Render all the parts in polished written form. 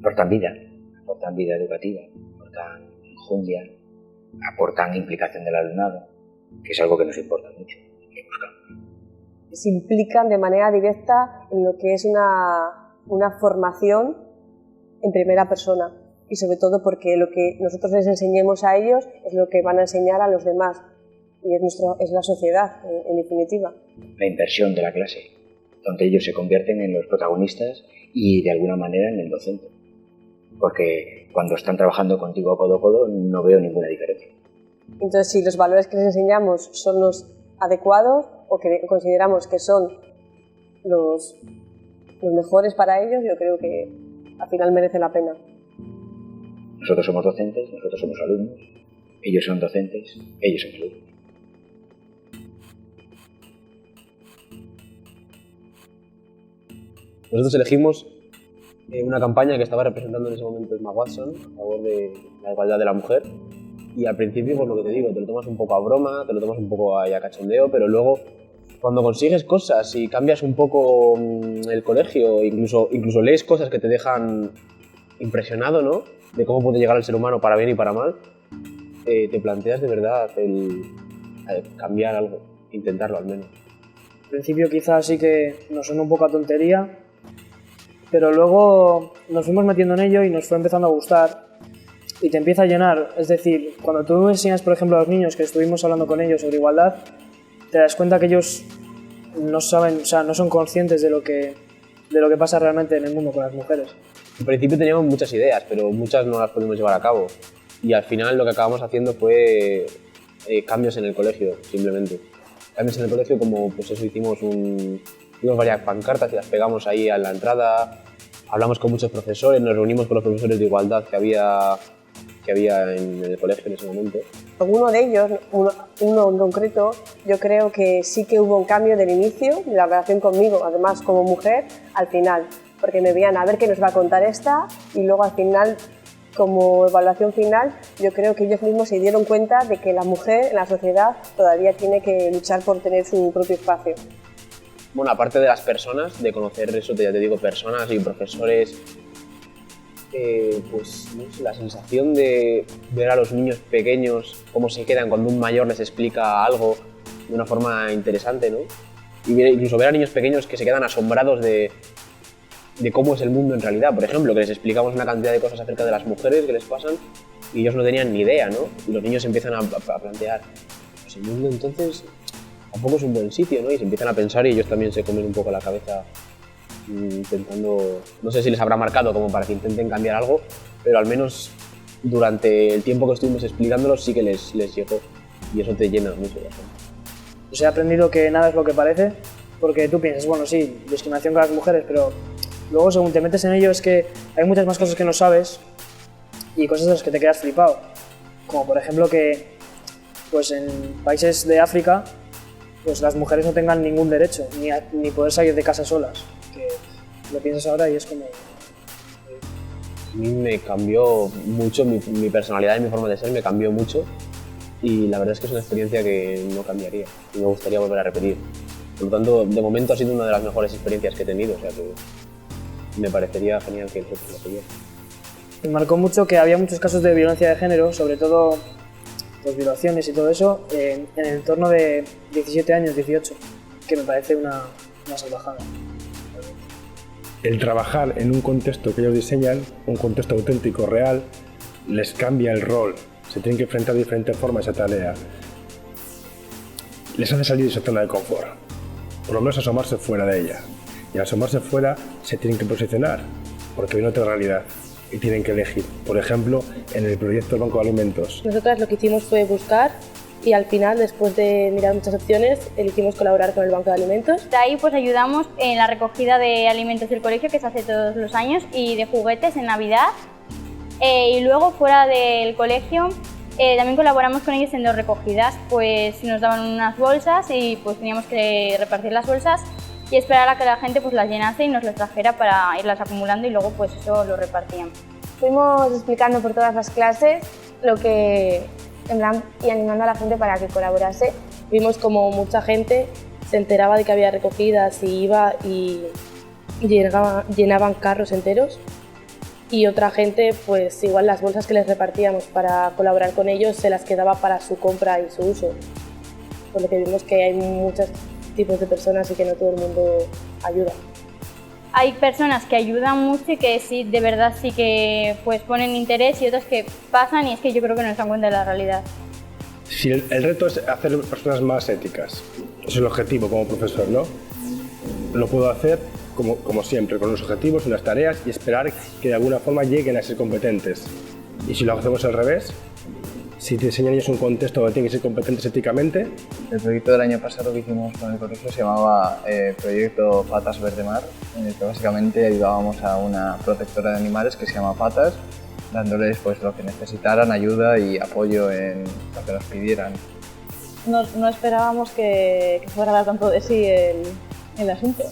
aportan vida educativa, aportan enjundia, aportan implicación del alumnado, que es algo que nos importa mucho, que buscamos. Se implican de manera directa en lo que es una formación en primera persona y sobre todo porque lo que nosotros les enseñemos a ellos es lo que van a enseñar a los demás y es la sociedad en definitiva. La inversión de la clase, donde ellos se convierten en los protagonistas y de alguna manera en el docente, porque cuando están trabajando contigo codo a codo no veo ninguna diferencia. Entonces, si los valores que les enseñamos son los adecuados o que consideramos que son los mejores para ellos, yo creo que al final merece la pena. Nosotros somos docentes, nosotros somos alumnos, ellos son docentes, ellos son alumnos. Nosotros elegimos una campaña que estaba representando en ese momento Emma Watson a favor de la igualdad de la mujer. Y al principio, pues lo que te digo, te lo tomas un poco a broma, te lo tomas un poco a cachondeo, pero luego cuando consigues cosas y cambias un poco el colegio, incluso lees cosas que te dejan impresionado, ¿no? De cómo puede llegar el ser humano para bien y para mal, te planteas de verdad el cambiar algo, intentarlo al menos. Al principio quizás sí que nos suena un poco a tontería, pero luego nos fuimos metiendo en ello y nos fue empezando a gustar. Y te empieza a llenar, es decir, cuando tú enseñas, por ejemplo, a los niños que estuvimos hablando con ellos sobre igualdad, te das cuenta que ellos no saben, o sea, no son conscientes de lo que pasa realmente en el mundo con las mujeres. Al principio teníamos muchas ideas, pero muchas no las pudimos llevar a cabo. Y al final lo que acabamos haciendo fue cambios en el colegio, simplemente. Cambios en el colegio como, pues eso, hicimos varias pancartas y las pegamos ahí a la entrada, hablamos con muchos profesores, nos reunimos con los profesores de igualdad que había en el colegio en ese momento. Alguno de ellos, uno en concreto, yo creo que sí que hubo un cambio del inicio de la relación conmigo, además como mujer, al final, porque me veían a ver qué nos va a contar esta y luego al final, como evaluación final, yo creo que ellos mismos se dieron cuenta de que la mujer en la sociedad todavía tiene que luchar por tener su propio espacio. Bueno, aparte de las personas, de conocer eso, ya te digo, personas y profesores, pues no sé, la sensación de ver a los niños pequeños cómo se quedan cuando un mayor les explica algo de una forma interesante, ¿no? Y incluso ver a niños pequeños que se quedan asombrados de cómo es el mundo en realidad. Por ejemplo, que les explicamos una cantidad de cosas acerca de las mujeres que les pasan y ellos no tenían ni idea, ¿no? Y los niños empiezan a plantear, pues el mundo entonces tampoco es un buen sitio, ¿no? Y se empiezan a pensar y ellos también se comen un poco la cabeza intentando, no sé si les habrá marcado como para que intenten cambiar algo, pero al menos durante el tiempo que estuvimos explicándolo sí que les llegó y eso te llena mucho bastante. Pues he aprendido que nada es lo que parece, porque tú piensas, bueno, sí, discriminación con las mujeres, pero luego según te metes en ello es que hay muchas más cosas que no sabes y cosas de las que te quedas flipado, como por ejemplo que pues en países de África pues las mujeres no tengan ningún derecho, ni poder salir de casa solas. Que lo piensas ahora y es como... A mí me cambió mucho, mi personalidad y mi forma de ser me cambió mucho y la verdad es que es una experiencia que no cambiaría y me gustaría volver a repetir. Por lo tanto, de momento ha sido una de las mejores experiencias que he tenido, o sea que me parecería genial que el otro lo tuviera. Me marcó mucho que había muchos casos de violencia de género, sobre todo pues, violaciones y todo eso, en el entorno de 17 años, 18, que me parece una salvajada. El trabajar en un contexto que ellos diseñan, un contexto auténtico, real, les cambia el rol. Se tienen que enfrentar de diferentes formas a esa tarea. Les hace salir de su zona de confort, por lo menos asomarse fuera de ella. Y al asomarse fuera se tienen que posicionar, porque viene otra realidad y tienen que elegir. Por ejemplo, en el proyecto del Banco de Alimentos. Nosotras lo que hicimos fue buscar y al final, después de mirar muchas opciones, elegimos colaborar con el Banco de Alimentos. De ahí pues ayudamos en la recogida de alimentos del colegio, que se hace todos los años, y de juguetes en Navidad. Y luego fuera del colegio también colaboramos con ellos en dos recogidas, pues nos daban unas bolsas y pues teníamos que repartir las bolsas y esperar a que la gente pues las llenase y nos las trajera para irlas acumulando y luego pues eso lo repartían. Fuimos explicando por todas las clases lo que, en plan, y animando a la gente para que colaborase. Vimos como mucha gente se enteraba de que había recogidas y iba y llenaban carros enteros y otra gente, pues igual las bolsas que les repartíamos para colaborar con ellos se las quedaba para su compra y su uso. Por lo que vimos que hay muchos tipos de personas y que no todo el mundo ayuda. Hay personas que ayudan mucho y que sí, de verdad sí que pues ponen interés, y otras que pasan y es que yo creo que no se dan cuenta de la realidad. Si el reto es hacer personas más éticas, es el objetivo como profesor, ¿no? Lo puedo hacer como siempre, con unos objetivos, unas tareas y esperar que de alguna forma lleguen a ser competentes. Y si lo hacemos al revés, si te enseñan ellos un contexto donde tienen que ser competentes éticamente. El proyecto del año pasado que hicimos con el colegio se llamaba Proyecto Patas Verde Mar, en el que básicamente ayudábamos a una protectora de animales que se llama Patas, dándoles pues lo que necesitaran, ayuda y apoyo en lo que nos pidieran. No esperábamos que fuera a dar tanto de sí el asunto.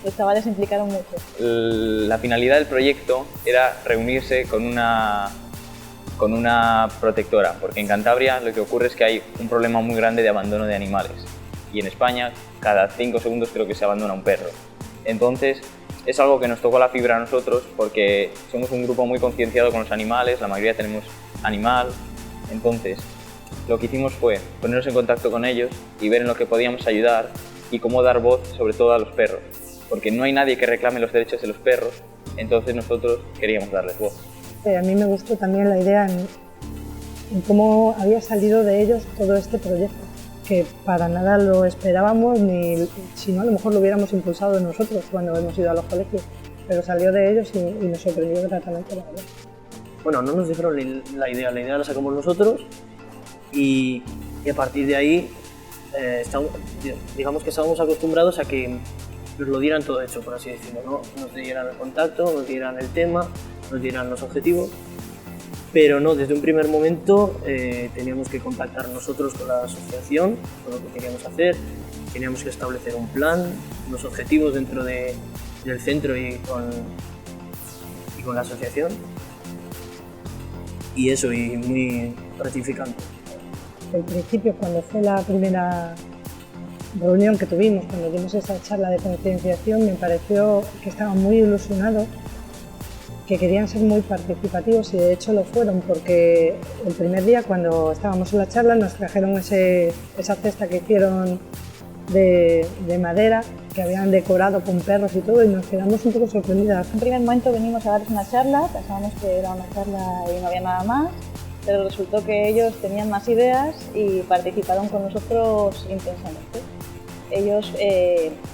Los chavales se implicaron mucho. La finalidad del proyecto era reunirse con una protectora, porque en Cantabria lo que ocurre es que hay un problema muy grande de abandono de animales, y en España cada 5 segundos creo que se abandona un perro. Entonces es algo que nos tocó la fibra a nosotros, porque somos un grupo muy concienciado con los animales, la mayoría tenemos animal. Entonces lo que hicimos fue ponernos en contacto con ellos y ver en lo que podíamos ayudar y cómo dar voz sobre todo a los perros, porque no hay nadie que reclame los derechos de los perros, entonces nosotros queríamos darles voz. A mí me gustó también la idea en cómo había salido de ellos todo este proyecto, que para nada lo esperábamos, ni si no a lo mejor lo hubiéramos impulsado nosotros cuando hemos ido a los colegios, pero salió de ellos y nos sorprendió gratamente, la verdad. Bueno, no nos dijeron la idea la sacamos nosotros y a partir de ahí digamos que estábamos acostumbrados a que nos lo dieran todo hecho, por así decirlo, ¿no? Nos dieran el contacto, nos dieran el tema, nos dieran los objetivos, pero no, desde un primer momento teníamos que contactar nosotros con la asociación, con lo que queríamos hacer, teníamos que establecer un plan, unos objetivos dentro del centro y con la asociación, y eso, y muy gratificante. Al principio, cuando fue la primera reunión que tuvimos, cuando dimos esa charla de concienciación, me pareció que estaban muy ilusionados, que querían ser muy participativos, y de hecho lo fueron, porque el primer día cuando estábamos en la charla nos trajeron esa cesta que hicieron de madera, que habían decorado con perros y todo, y nos quedamos un poco sorprendidas. En un primer momento venimos a darles una charla, pensábamos que era una charla y no había nada más, pero resultó que ellos tenían más ideas y participaron con nosotros intensamente. Ellos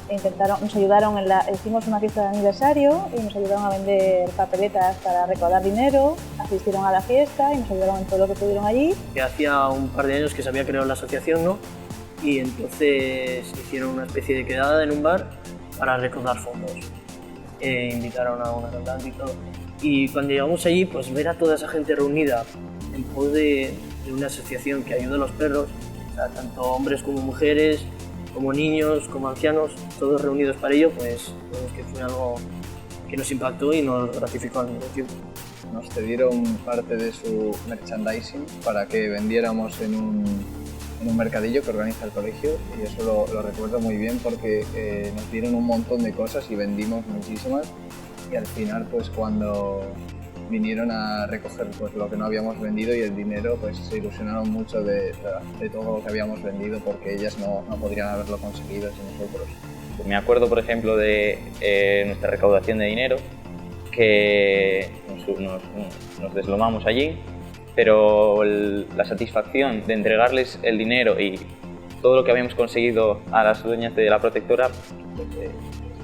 nos ayudaron, hicimos una fiesta de aniversario y nos ayudaron a vender papeletas para recaudar dinero, asistieron a la fiesta y nos ayudaron en todo lo que pudieron allí. Que hacía un par de años que se había creado la asociación, ¿no? Y entonces hicieron una especie de quedada en un bar para recaudar fondos. Invitaron a una cantante y todo. Y cuando llegamos allí, pues ver a toda esa gente reunida en pos de una asociación que ayuda a los perros, o sea, tanto hombres como mujeres, como niños, como ancianos, todos reunidos para ello, pues que fue algo que nos impactó y nos gratificó al mismo tiempo. Nos cedieron parte de su merchandising para que vendiéramos en un mercadillo que organiza el colegio, y eso lo recuerdo muy bien porque nos dieron un montón de cosas y vendimos muchísimas, y al final pues cuando vinieron a recoger pues lo que no habíamos vendido y el dinero, pues se ilusionaron mucho de todo lo que habíamos vendido, porque ellas no podrían haberlo conseguido sin nosotros. Me acuerdo, por ejemplo, de nuestra recaudación de dinero, que nos deslomamos allí, pero la satisfacción de entregarles el dinero y todo lo que habíamos conseguido a las dueñas de la protectora, pues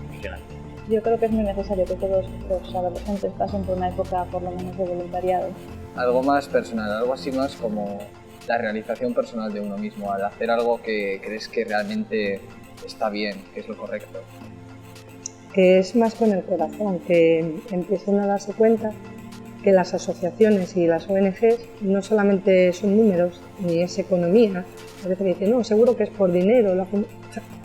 impresionante. Yo creo que es muy necesario que todos los adolescentes pasen por una época por lo menos de voluntariado. Algo más personal, algo así más como la realización personal de uno mismo, al hacer algo que crees que realmente está bien, que es lo correcto. Que es más con el corazón, que empiecen a darse cuenta que las asociaciones y las ONGs no solamente son números ni es economía. A veces dicen, no, seguro que es por dinero.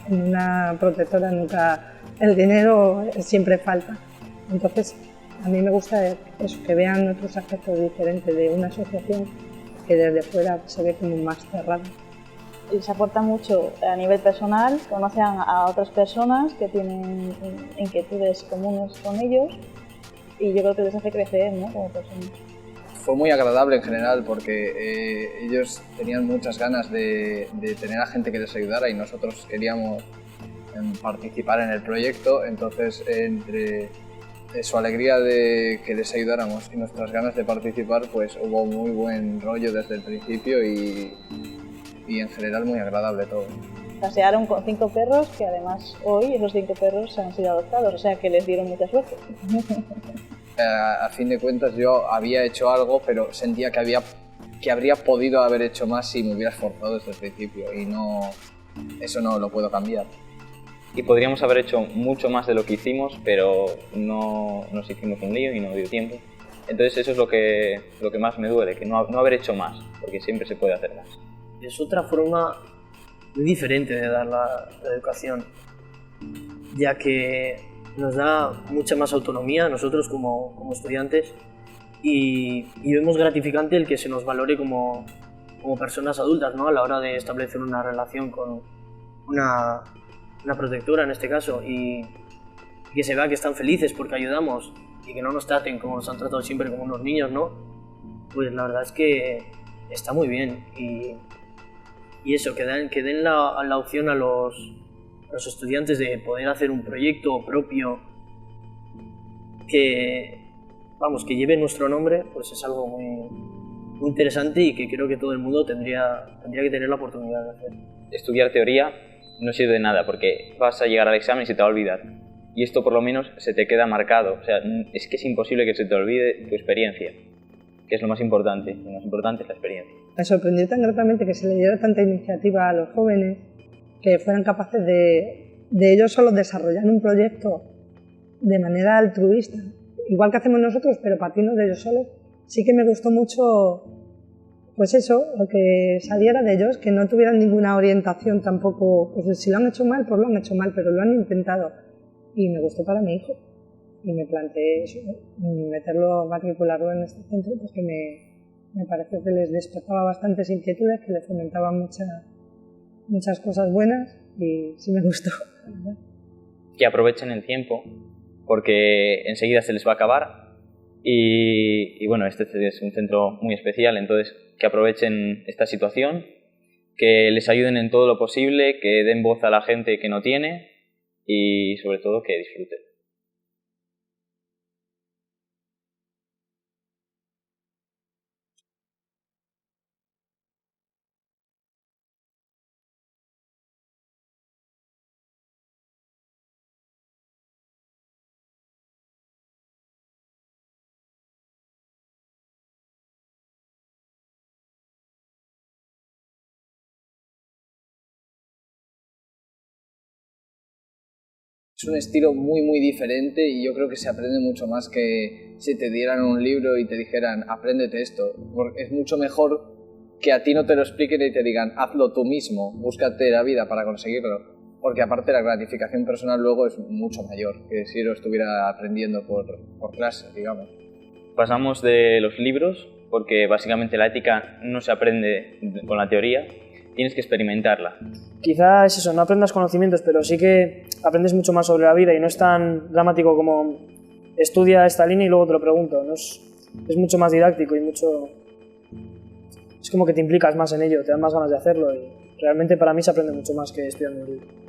En una protectora nunca, el dinero siempre falta. Entonces, a mí me gusta eso, que vean otros aspectos diferentes de una asociación que desde fuera se ve como más cerrada. Les aporta mucho a nivel personal, conocen a otras personas que tienen inquietudes comunes con ellos, y yo creo que les hace crecer, ¿no? Como personas. Fue muy agradable en general porque ellos tenían muchas ganas de tener a gente que les ayudara y nosotros queríamos participar en el proyecto, entonces entre su alegría de que les ayudáramos y nuestras ganas de participar, pues hubo muy buen rollo desde el principio y en general muy agradable todo. Pasearon con 5 perros que además hoy esos 5 perros han sido adoptados, o sea que les dieron mucha suerte. A fin de cuentas yo había hecho algo, pero sentía que habría podido haber hecho más si me hubiera esforzado desde el principio y eso no lo puedo cambiar. Y podríamos haber hecho mucho más de lo que hicimos, pero no nos hicimos un lío y no dio tiempo. Entonces eso es lo que más me duele, que no haber hecho más, porque siempre se puede hacer más. Es otra forma muy diferente de dar la educación, ya que nos da mucha más autonomía a nosotros como estudiantes y vemos gratificante el que se nos valore como personas adultas, ¿no? A la hora de establecer una relación con una protectora en este caso y que se vea que están felices porque ayudamos y que no nos traten como nos han tratado siempre como unos niños, ¿no? Pues la verdad es que está muy bien y eso, que den la opción a los estudiantes de poder hacer un proyecto propio que lleve nuestro nombre, pues es algo muy interesante y que creo que todo el mundo tendría que tener la oportunidad de hacer. Estudiar teoría no sirve de nada porque vas a llegar al examen y se te va a olvidar. Y esto por lo menos se te queda marcado. O sea, es que es imposible que se te olvide tu experiencia, que es lo más importante. Lo más importante es la experiencia. Me sorprendió tan gratamente que se le diera tanta iniciativa a los jóvenes, que fueran capaces de ellos solos desarrollar un proyecto de manera altruista, igual que hacemos nosotros, pero partiendo de ellos solos. Sí que me gustó mucho, pues eso, lo que saliera de ellos, que no tuvieran ninguna orientación tampoco, pues si lo han hecho mal, pues lo han hecho mal, pero lo han intentado. Y me gustó para mi hijo. Y me planteé eso, meterlo, matricularlo en este centro, porque me pareció que les despertaba bastantes inquietudes, que les fomentaban muchas cosas buenas y sí me gustó. Que aprovechen el tiempo, porque enseguida se les va a acabar. Y bueno, este es un centro muy especial, entonces que aprovechen esta situación, que les ayuden en todo lo posible, que den voz a la gente que no tiene y sobre todo que disfruten. Es un estilo muy diferente y yo creo que se aprende mucho más que si te dieran un libro y te dijeran apréndete esto. Es mucho mejor que a ti no te lo expliquen y te digan hazlo tú mismo, búscate la vida para conseguirlo. Porque aparte la gratificación personal luego es mucho mayor que si lo estuviera aprendiendo por clase, digamos. Pasamos de los libros porque básicamente la ética no se aprende con la teoría, tienes que experimentarla. Quizás es eso, no aprendas conocimientos, pero sí que aprendes mucho más sobre la vida y no es tan dramático como estudia esta línea y luego te lo pregunto. ¿No? Es mucho más didáctico y es como que te implicas más en ello, te dan más ganas de hacerlo y realmente para mí se aprende mucho más que estudiando un libro.